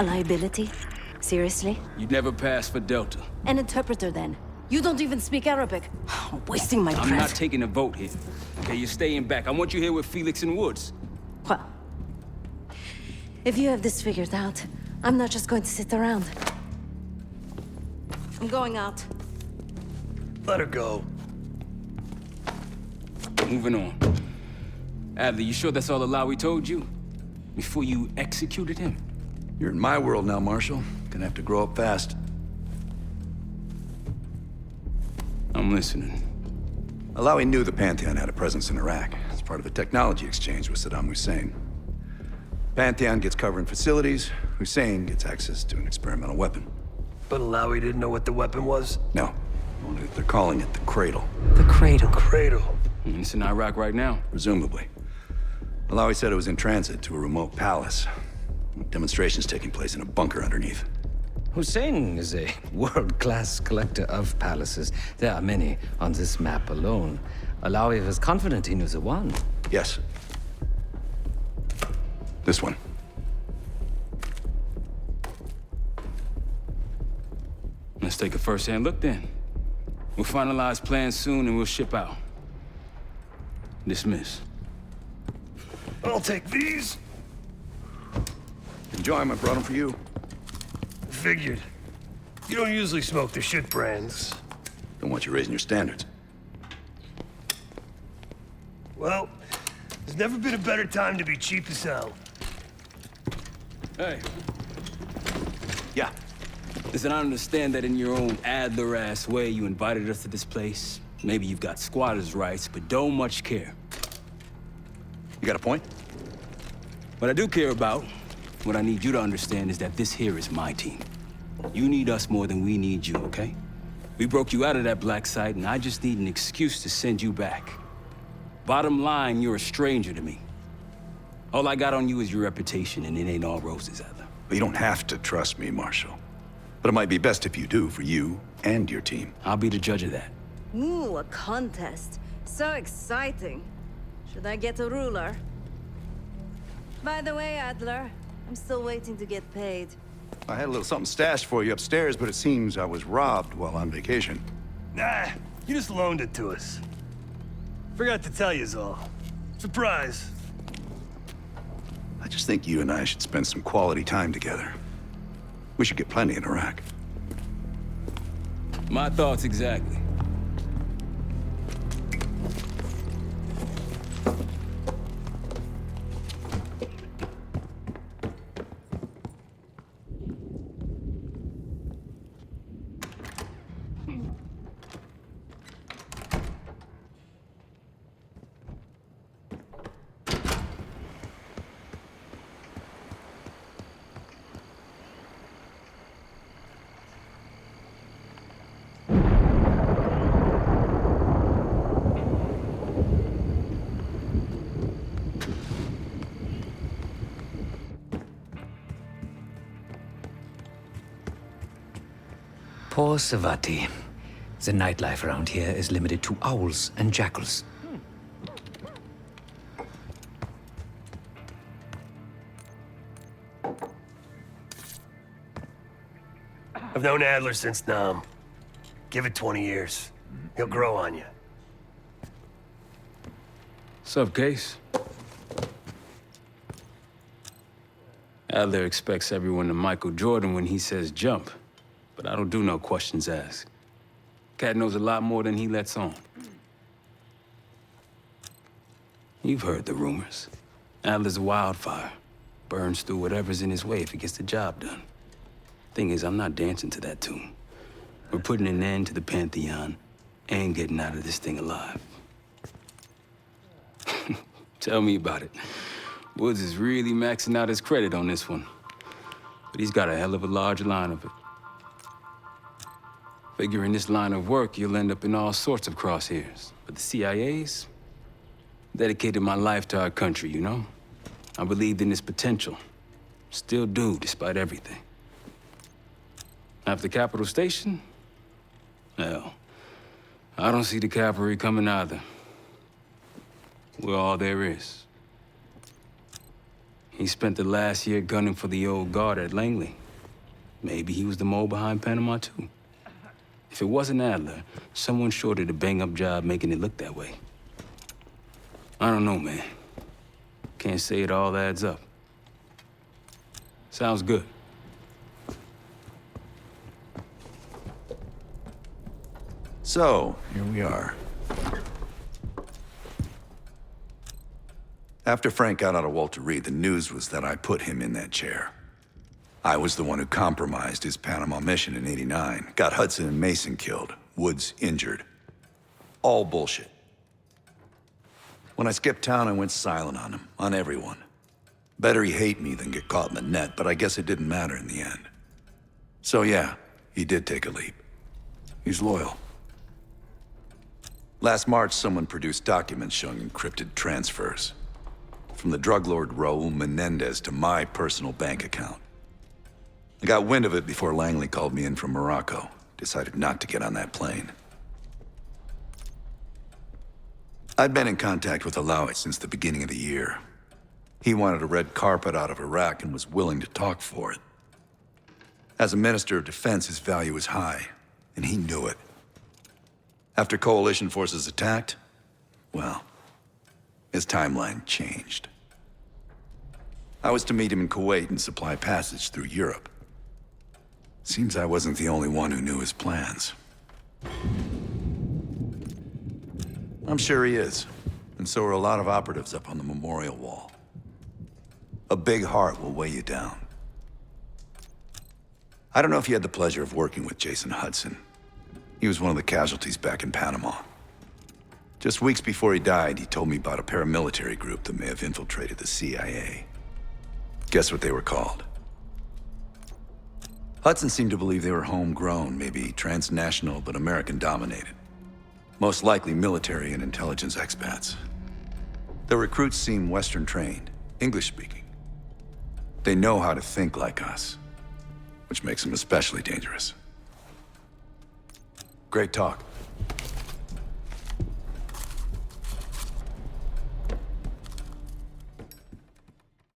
A liability? Seriously? You'd never pass for Delta. An interpreter, then. You don't even speak Arabic. I'm wasting my breath. I'm not taking a vote here. Okay, you're staying back. I want you here with Felix and Woods. Well, if you have this figured out, I'm not just going to sit around. I'm going out. Let her go. Moving on. Adler, you sure that's all Alawi told you? Before you executed him? You're in my world now, Marshal. Gonna have to grow up fast. I'm listening. Alawi knew the Pantheon had a presence in Iraq. It's part of a technology exchange with Saddam Hussein. Pantheon gets cover in facilities. Hussein gets access to an experimental weapon. But Alawi didn't know what the weapon was? No. Only that they're calling it the Cradle. The Cradle. Cradle. It's in Iraq right now. Presumably. Alawi said it was in transit to a remote palace. Demonstrations taking place in a bunker underneath. Hussein is a world-class collector of palaces. There are many on this map alone. Alawi was confident he knew the one. Yes. This one. Let's take a first-hand look then. We'll finalize plans soon and we'll ship out. Dismiss. I'll take these. Enjoy them. I brought them for you. Figured. You don't usually smoke the shit brands. Don't want you raising your standards. Well, there's never been a better time to be cheap as hell. Hey. Yeah. Listen, I understand that in your own Adler-ass way you invited us to this place. Maybe you've got squatters' rights, but don't much care. You got a point? What I do care about, what I need you to understand is that this here is my team. You need us more than we need you, okay? We broke you out of that black site, and I just need an excuse to send you back. Bottom line, you're a stranger to me. All I got on you is your reputation, and it ain't all roses, Adler. But you don't have to trust me, Marshal. But it might be best if you do, for you and your team. I'll be the judge of that. Ooh, a contest. So exciting. Should I get a ruler? By the way, Adler, I'm still waiting to get paid. I had a little something stashed for you upstairs, but it seems I was robbed while on vacation. Nah, you just loaned it to us. Forgot to tell yous all. Surprise. I just think you and I should spend some quality time together. We should get plenty in Iraq. My thoughts exactly. Poor Savati. The nightlife around here is limited to owls and jackals. I've known Adler since Nam. Give it 20 years. He'll grow on you. Sup, Case? Adler expects everyone to Michael Jordan when he says jump, but I don't do no questions asked. Cat knows a lot more than he lets on. You've heard the rumors. Adler's a wildfire. Burns through whatever's in his way if he gets the job done. Thing is, I'm not dancing to that tune. We're putting an end to the Pantheon and getting out of this thing alive. Tell me about it. Woods is really maxing out his credit on this one. But he's got a hell of a large line of it. Figure in this line of work, you'll end up in all sorts of crosshairs. But the CIA's dedicated my life to our country, you know? I believed in its potential. Still do, despite everything. After Capital Station? Well, I don't see the cavalry coming either. We're all there is. He spent the last year gunning for the old guard at Langley. Maybe he was the mole behind Panama, too. If it wasn't Adler, someone sure did a bang-up job making it look that way. I don't know, man. Can't say it all adds up. Sounds good. So, here we are. After Frank got out of Walter Reed, the news was that I put him in that chair. I was the one who compromised his Panama mission in '89, got Hudson and Mason killed, Woods injured. All bullshit. When I skipped town, I went silent on him, on everyone. Better he hate me than get caught in the net, but I guess it didn't matter in the end. So yeah, he did take a leap. He's loyal. Last March, someone produced documents showing encrypted transfers. From the drug lord Raul Menendez to my personal bank account. I got wind of it before Langley called me in from Morocco. Decided not to get on that plane. I'd been in contact with Alawit since the beginning of the year. He wanted a red carpet out of Iraq and was willing to talk for it. As a Minister of Defense, his value was high, and he knew it. After coalition forces attacked, well, his timeline changed. I was to meet him in Kuwait and supply passage through Europe. Seems I wasn't the only one who knew his plans. I'm sure he is, and so are a lot of operatives up on the memorial wall. A big heart will weigh you down. I don't know if you had the pleasure of working with Jason Hudson. He was one of the casualties back in Panama. Just weeks before he died, he told me about a paramilitary group that may have infiltrated the CIA. Guess what they were called? Hudson seemed to believe they were homegrown, maybe transnational, but American-dominated. Most likely military and intelligence expats. The recruits seem Western-trained, English-speaking. They know how to think like us, which makes them especially dangerous. Great talk.